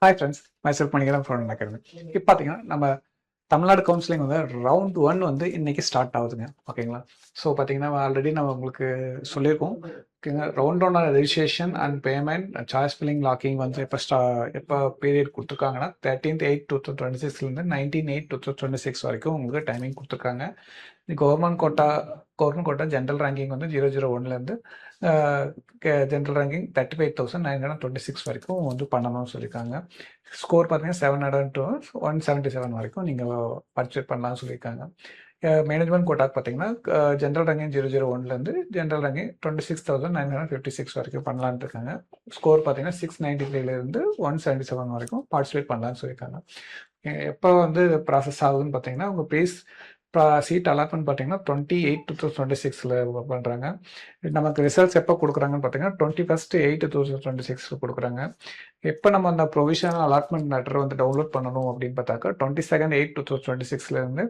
Hi friends, myself Manikandan from academy. இப்போ பார்த்தீங்கன்னா நம்ம தமிழ்நாடு கவுன்சிலிங் வந்து ரவுண்ட் 1 வந்து இன்னைக்கு ஸ்டார்ட் ஆகுதுங்க. ஓகேங்களா? ஸோ பார்த்தீங்கன்னா ஆல்ரெடி நம்ம உங்களுக்கு சொல்லியிருக்கோம். ஓகேங்க. Round 1 registration and payment choice filling locking வந்து எப்போ பீரியட் கொடுத்துருக்காங்கன்னா 13/8/2026லேருந்து 19/8/2026 வரைக்கும் உங்களுக்கு டைமிங் கொடுத்துருக்காங்க. கவர்மெண்ட் கோட்டா ஜென்ரல் ரேங்கிங் வந்து 001லேருந்து ஜென்ரல் ரேங்கிங் 35,926 வரைக்கும் வந்து பண்ணணும்னு சொல்லியிருக்காங்க. ஸ்கோர் பார்த்தீங்கன்னா 700 to 177 வரைக்கும் நீங்கள் பர்ச்சேஸ் பண்ணலாம்னு சொல்லியிருக்காங்க. மேனேஜ்மெண்ட் கோட்டாக்கு பார்த்தீங்கன்னா ஜென்ரல் ரேங்கிங் 001லேருந்து ஜென்ரல் ரேங்கிங் 26,956 வரைக்கும் பண்ணலான்ட்டு இருக்காங்க. ஸ்கோர் பார்த்தீங்கன்னா 693லேருந்து 177 வரைக்கும் பார்ட்டிசிபேட் பண்ணலான்னு சொல்லியிருக்காங்க. எப்போ வந்து ப்ராசஸ் ஆகுதுன்னு பார்த்தீங்கன்னா உங்கள் பேஸ் சீட் அலாட்மெண்ட் பார்த்தீங்கன்னா 28/2026 பண்ணுறாங்க. நமக்கு ரிசல்ட்ஸ் எப்போ கொடுக்குறாங்கன்னு பார்த்தீங்கன்னா 21/8/2026 கொடுக்குறாங்க. எப்போ நம்ம அந்த ப்ரொவிஷனல் அலாட்மெண்ட் லெட்டர் வந்து டவுன்லோட் பண்ணணும் அப்படின்னு பார்த்தாக்கா 22/8/2026லேருந்து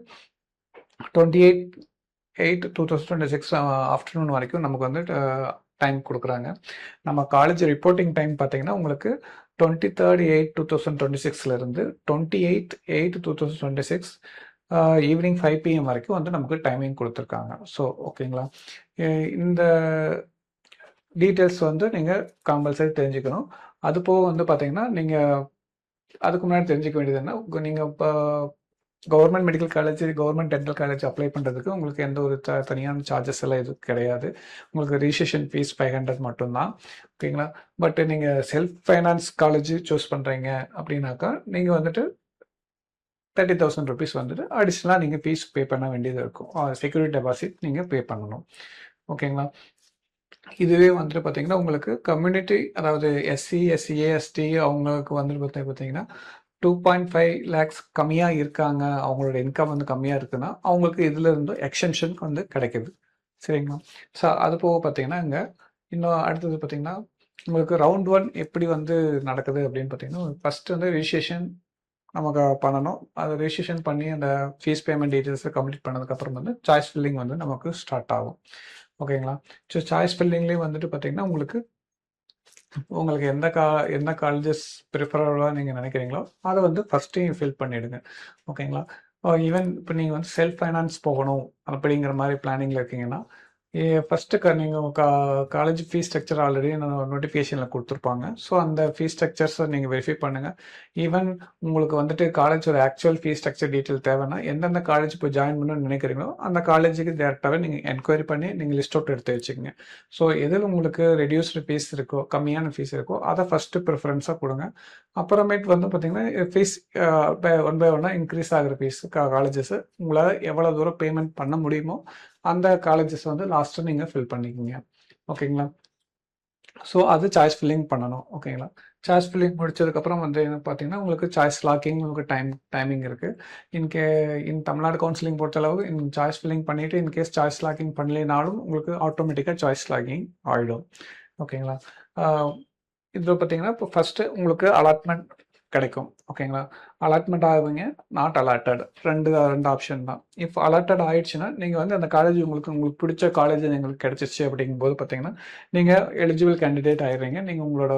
28/8/2026 ஆஃப்டர்நூன் வரைக்கும் நமக்கு வந்து டைம் கொடுக்குறாங்க. நம்ம காலேஜ் ரிப்போர்ட்டிங் டைம் பார்த்தீங்கன்னா உங்களுக்கு 23/8/2026லேருந்து 28/8/2026 ஈவினிங் 5 PM வரைக்கும் வந்து நமக்கு டைமிங் கொடுத்துருக்காங்க. ஸோ ஓகேங்களா, இந்த டீட்டெயில்ஸ் வந்து நீங்கள் கம்பல்சரி தெரிஞ்சுக்கணும். அது போக வந்து பார்த்தீங்கன்னா நீங்கள் அதுக்கு முன்னாடி தெரிஞ்சுக்க வேண்டியது என்ன, நீங்கள் இப்போ government medical college, government dental college apply பண்ணுறதுக்கு உங்களுக்கு எந்த ஒரு தனியான சார்ஜஸ் எல்லாம் எதுவும் கிடையாது. உங்களுக்கு ரிஜிஸ்ட்ரேஷன் ஃபீஸ் 500 மட்டும்தான். ஓகேங்களா. பட் நீங்கள் செல்ஃப் ஃபைனான்ஸ் காலேஜ் சூஸ் பண்ணுறீங்க அப்படின்னாக்கா நீங்கள் வந்துட்டு 30,000 ருபீஸ் வந்துட்டு அடிஷ்னலாக நீங்கள் ஃபீஸ் பே பண்ண வேண்டியது இருக்கும். செக்யூரிட்டி டெபாசிட் நீங்கள் பே பண்ணணும். ஓகேங்களா. இதுவே வந்துட்டு பார்த்தீங்கன்னா உங்களுக்கு கம்யூனிட்டி, அதாவது எஸ்சி, எஸ்சிஏ, எஸ்டி அவங்களுக்கு வந்துட்டு பார்த்தீங்கன்னா 2.5 lakhs கம்மியாக இருக்காங்க, அவங்களோட இன்கம் வந்து கம்மியாக இருக்குன்னா அவங்களுக்கு இதில் இருந்து எக்ஸ்டென்ஷன் வந்து கிடைக்குது. சரிங்களா. ஸோ அது போக பார்த்தீங்கன்னா இங்கே இன்னும் அடுத்தது பார்த்தீங்கன்னா உங்களுக்கு ரவுண்ட் 1 எப்படி வந்து நடக்குது அப்படின்னு பார்த்தீங்கன்னா ஃபஸ்ட்டு வந்து ரிஜிஸ்ட்ரேஷன் நமக்கு பண்ணணும். அதை ரிஜிஸ்ட்ரேஷன் பண்ணி அந்த ஃபீஸ் பேமெண்ட் டீட்டெயில்ஸை கம்ப்ளீட் பண்ணதுக்கப்புறம் வந்து சாய்ஸ் ஃபில்லிங் வந்து நமக்கு ஸ்டார்ட் ஆகும். ஓகேங்களா. ஸோ சாய்ஸ் ஃபில்லிங்லேயும் வந்துட்டு பார்த்தீங்கன்னா உங்களுக்கு எந்த காலேஜஸ் ப்ரிஃபரபுளாக நீங்கள் நினைக்கிறீங்களோ அதை வந்து ஃபஸ்ட்டு ஃபில் பண்ணிவிடுங்க. ஓகேங்களா. ஈவன் இப்போ நீங்கள் வந்து செல்ஃப் ஃபைனான்ஸ் போகணும் அப்படிங்கிற மாதிரி பிளானிங்கில் இருக்கீங்கன்னா ஃபஸ்ட்டு நீங்கள் காலேஜ் ஃபீஸ் ஸ்ட்ரக்சர் ஆல்ரெடி நோட்டிஃபிகேஷனில் கொடுத்துருப்பாங்க. ஸோ அந்த ஃபீஸ் ஸ்ட்ரக்சர்ஸை நீங்கள் வெரிஃபை பண்ணுங்கள். ஈவன் உங்களுக்கு வந்துட்டு காலேஜோட ஆக்சுவல் ஃபீஸ் ஸ்ட்ரக்சர் டீட்டெயில் தேவைன்னா எந்தெந்த காலேஜ் போய் ஜாயின் பண்ணணும்னு நினைக்கிறீங்களோ அந்த காலேஜுக்கு டேரெக்டாகவே நீங்கள் என்கொயரி பண்ணி நீங்கள் லிஸ்ட் அவுட் எடுத்து வச்சுக்கோங்க. ஸோ எதில் உங்களுக்கு ரெடியூஸ்டு ஃபீஸ் இருக்கோ, கம்மியான ஃபீஸ் இருக்கோ அதை ஃபஸ்ட்டு ப்ரிஃபரன்ஸாக கொடுங்க. அப்புறமேட்டு வந்து பார்த்திங்கன்னா ஃபீஸ் ஒன் பை ஒன்னாக இன்க்ரீஸ் ஆகிற ஃபீஸ் காலேஜஸ் உங்களால் எவ்வளோ தூரம் பேமெண்ட் பண்ண முடியுமோ அந்த காலேஜஸ் வந்து லாஸ்ட்டு நீங்கள் ஃபில் பண்ணிக்கிங்க. ஓகேங்களா. ஸோ அது சாய்ஸ் ஃபில்லிங் பண்ணணும். ஓகேங்களா. சாய்ஸ் ஃபில்லிங் முடிச்சதுக்கப்புறம் வந்து என்ன பார்த்தீங்கன்னா உங்களுக்கு சாய்ஸ் லாக்கிங் உங்களுக்கு டைமிங் இருக்குது. இன் தமிழ்நாடு கவுன்சிலிங் பொறுத்தளவு சாய்ஸ் ஃபில்லிங் பண்ணிவிட்டு இன்கேஸ் சாய்ஸ் லாக்கிங் பண்ணலைனாலும் உங்களுக்கு ஆட்டோமேட்டிக்காக சாய்ஸ் லாக்கிங் ஆகிடும். ஓகேங்களா. இதில் பார்த்தீங்கன்னா இப்போ ஃபஸ்ட்டு உங்களுக்கு அலாட்மெண்ட் கிடைக்கும். ஓகேங்களா. அலாட்மெண்ட் ஆகுவீங்க, நாட் அலாட்டட் ரெண்டு ஆப்ஷன் தான். இப்போ அலாட்டட் ஆயிடுச்சுன்னா நீங்கள் வந்து அந்த காலேஜ் உங்களுக்கு பிடிச்ச காலேஜ் எங்களுக்கு கிடைச்சிச்சு அப்படிங்கும்போது பார்த்தீங்கன்னா நீங்கள் எலிஜிபிள் கேண்டிடேட் ஆயிடுறீங்க. நீங்கள் உங்களோட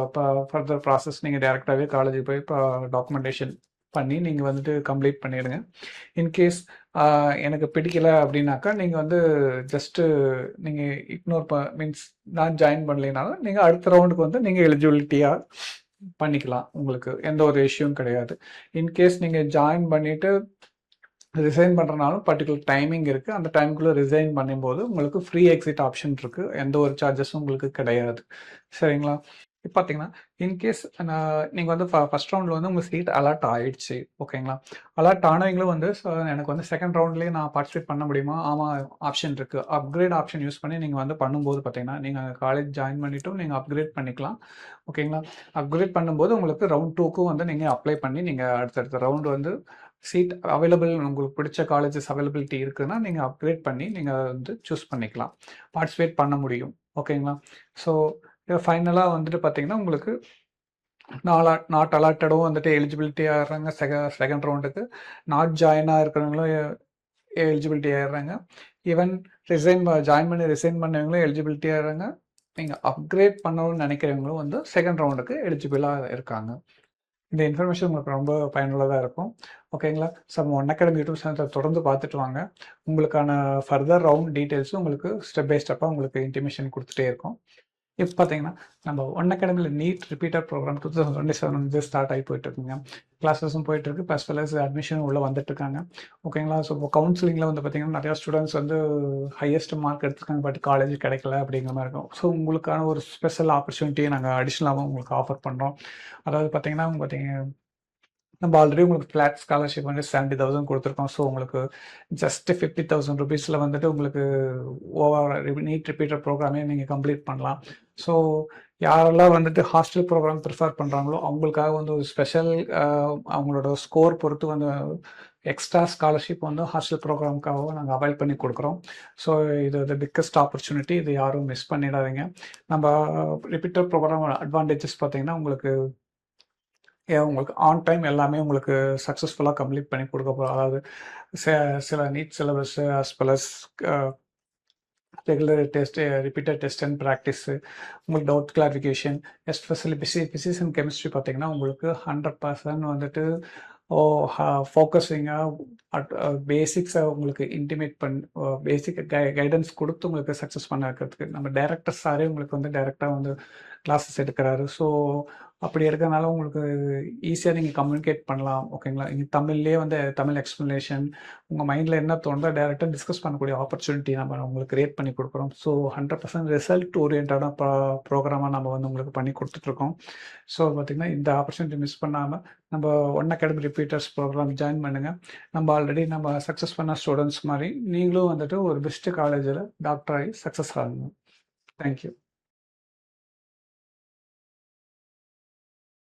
ஃபர்தர் ப்ராசஸ் நீங்கள் டேரெக்டாகவே காலேஜுக்கு போய் இப்போ டாக்குமெண்டேஷன் பண்ணி நீங்கள் வந்துட்டு கம்ப்ளீட் பண்ணிடுங்க. இன்கேஸ் எனக்கு பிடிக்கல அப்படின்னாக்கா நீங்கள் வந்து ஜஸ்ட்டு நீங்கள் இக்னோர் மீன்ஸ் நான் ஜாயின் பண்ணலைனாலும் நீங்கள் அடுத்த ரவுண்டுக்கு வந்து நீங்கள் எலிஜிபிலிட்டியாக பண்ணிக்கலாம். உங்களுக்கு எந்த ஒரு இஷ்யூவும் கிடையாது. இன்கேஸ் நீங்கள் ஜாயின் பண்ணிவிட்டு ரிசைன் பண்ணுறனாலும் பர்டிகுலர் டைமிங் இருக்குது. அந்த டைமுக்குள்ளே ரிசைன் பண்ணும்போது உங்களுக்கு ஃப்ரீ எக்ஸிட் ஆப்ஷன் இருக்குது. எந்த ஒரு சார்ஜஸும் உங்களுக்கு கிடையாது. சரிங்களா. இப்போ பார்த்தீங்கன்னா இன்கேஸ் நீங்கள் வந்து ஃபஸ்ட் ரவுண்டில் வந்து உங்கள் சீட் அலாட் ஆகிடுச்சு. ஓகேங்களா. அலாட் ஆனவங்களும் வந்து எனக்கு வந்து செகண்ட் ரவுண்ட்லேயே நான் பார்ட்டிசிபேட் பண்ண முடியுமா? ஆமாம், ஆப்ஷன் இருக்குது. அப்கிரேட் ஆப்ஷன் யூஸ் பண்ணி நீங்கள் வந்து பண்ணும்போது பார்த்தீங்கன்னா நீங்கள் காலேஜ் ஜாயின் பண்ணிவிட்டும் நீங்கள் அப்கிரேட் பண்ணிக்கலாம். ஓகேங்களா. அப்கிரேட் பண்ணும்போது உங்களுக்கு ரவுண்ட் 2க்கும் வந்து நீங்கள் அப்ளை பண்ணி நீங்கள் அடுத்தடுத்த ரவுண்டு வந்து சீட் அவைலபிள் உங்களுக்கு பிடிச்ச காலேஜஸ் அவைலபிலிட்டி இருக்குதுன்னா நீங்கள் அப்கிரேட் பண்ணி நீங்கள் வந்து சூஸ் பண்ணிக்கலாம், பார்ட்டிசிபேட் பண்ண முடியும். ஓகேங்களா. ஸோ ஃபைனலாக வந்துட்டு பார்த்தீங்கன்னா உங்களுக்கு நாட் அலாட்டடும் வந்துட்டு எலிஜிபிலிட்டி ஆகிடுறாங்க. செகண்ட் ரவுண்டுக்கு நாட் ஜாயினாக இருக்கிறவங்களும் எலிஜிபிலிட்டி ஆகிடுறாங்க. ஈவன் ஜாயின் பண்ணி ரிசைன் பண்ணவங்களும் எலிஜிபிலிட்டி ஆகிடுறாங்க. நீங்கள் அப்கிரேட் பண்ணணும்னு நினைக்கிறவங்களும் வந்து செகண்ட் ரவுண்டுக்கு எலிஜிபிளாக இருக்காங்க. இந்த இன்ஃபர்மேஷன் உங்களுக்கு ரொம்ப பயனுள்ளதாக இருக்கும். ஓகேங்களா? ஸோ நம்ம ஒன் அகாடமி யூடியூப் சேனலை தொடர்ந்து பார்த்துட்டு வாங்க. உங்களுக்கான ஃபர்தர் ரவுண்ட் டீட்டெயில்ஸும் உங்களுக்கு ஸ்டெப் பை ஸ்டெப்பாக உங்களுக்கு இன்டிமேஷன் கொடுத்துட்டே இருக்கும். இப்போ பார்த்தீங்கன்னா, நம்ம ஒன் அகாடமியில் நீட் ரிப்பீட்டர் ப்ரோக்ராம் 2027 வந்து ஸ்டார்ட் ஆகி போயிட்டுருக்குங்க. கிளாஸஸும் போயிட்டுருக்கு, ப்ளஸ் வெல் அஸ் அட்மிஷன் உள்ளே வந்துட்டுருக்காங்க. ஓகேங்களா? ஸோ இப்போ கவுன்சிலிங்கில் வந்து பார்த்தீங்கன்னா, நிறையா ஸ்டூடெண்ட்ஸ் வந்து ஹையஸ்ட் மார்க் எடுத்திருக்காங்க, பட் காலேஜ் கிடைக்கல அப்படிங்கிற மாதிரி இருக்கும். ஸோ உங்களுக்கான ஒரு ஸ்பெஷல் ஆப்பர்ச்சுனிட்டியை நாங்கள் அடிஷ்னலாகவும் உங்களுக்கு ஆஃபர் பண்ணுறோம். அதாவது பார்த்தீங்கன்னா, நம்ம ஆல்ரெடி உங்களுக்கு ஃப்ளாட் ஸ்காலர்ஷிப் வந்து 70,000 கொடுத்துருக்கோம். ஸோ உங்களுக்கு ஜஸ்ட் 50,000 ருபீஸில் வந்துட்டு உங்களுக்கு நீட் ரிப்பீட்டர் ப்ரோக்ராமே நீங்கள் கம்ப்ளீட் பண்ணலாம். ஸோ யாரெல்லாம் வந்துட்டு ஹாஸ்டல் ப்ரோக்ராம் ப்ரிஃபர் பண்ணுறாங்களோ அவங்களுக்காக வந்து ஒரு ஸ்பெஷல் அவங்களோட ஸ்கோர் பொறுத்து வந்து எக்ஸ்ட்ரா ஸ்காலர்ஷிப் வந்து ஹாஸ்டல் ப்ரோக்ராமுக்காகவும் நாங்கள் அவைல் பண்ணி கொடுக்குறோம். ஸோ இது த பிக்கஸ்ட் ஆப்பர்ச்சுனிட்டி, இது யாரும் மிஸ் பண்ணிடாதீங்க. நம்ம ரிப்பீட்டர் ப்ரோக்ராம் அட்வான்டேஜஸ் பார்த்தீங்கன்னா, உங்களுக்கு உங்களுக்கு ஆன் டைம் எல்லாமே உங்களுக்கு சக்ஸஸ்ஃபுல்லாக கம்ப்ளீட் பண்ணி கொடுக்க போகிறோம். அதாவது சில NEET syllabus as well as regular test, repeated test and practice, உங்களுக்கு doubt clarification, especially physics and chemistry பார்த்தீங்கன்னா உங்களுக்கு 100% வந்துட்டு ஃபோக்கஸிங்காக பேசிக்ஸை உங்களுக்கு இன்டிமேட் பேசிக் கைடன்ஸ் கொடுத்து உங்களுக்கு சக்ஸஸ் பண்ண வைக்கிறதுக்கு நம்ம டைரக்டர் சாரே உங்களுக்கு வந்து டைரெக்டாக வந்து கிளாஸஸ் எடுக்கிறாரு. ஸோ அப்படி இருக்கிறதுனால உங்களுக்கு ஈஸியாக நீங்கள் கம்யூனிகேட் பண்ணலாம். ஓகேங்களா? நீங்கள் தமிழ்லேயே வந்து தமிழ் எக்ஸ்ப்ளனேஷன் உங்கள் மைண்டில் என்ன தோணுதோ டைரெக்டாக டிஸ்கஸ் பண்ணக்கூடிய ஆப்பர்ச்சுனிட்டி நம்ம உங்களுக்கு கிரியேட் பண்ணி கொடுக்குறோம். ஸோ 100% ரிசல்ட் ஓரியன்டான ப்ரோக்ராமாக நம்ம வந்து உங்களுக்கு பண்ணி கொடுத்துட்ருக்கோம். ஸோ பார்த்திங்கன்னா, இந்த ஆப்பர்ச்சுனிட்டி மிஸ் பண்ணாமல் நம்ம one academy repeaters program join பண்ணுங்கள். நம்ம ஆல்ரெடி நம்ம சக்ஸஸ் பண்ண ஸ்டூடெண்ட்ஸ் மாதிரி நீங்களும் வந்துட்டு ஒரு பெஸ்ட்டு காலேஜில் டாக்டர் ஆகி சக்ஸஸ் ஆகணும். தேங்க்யூ.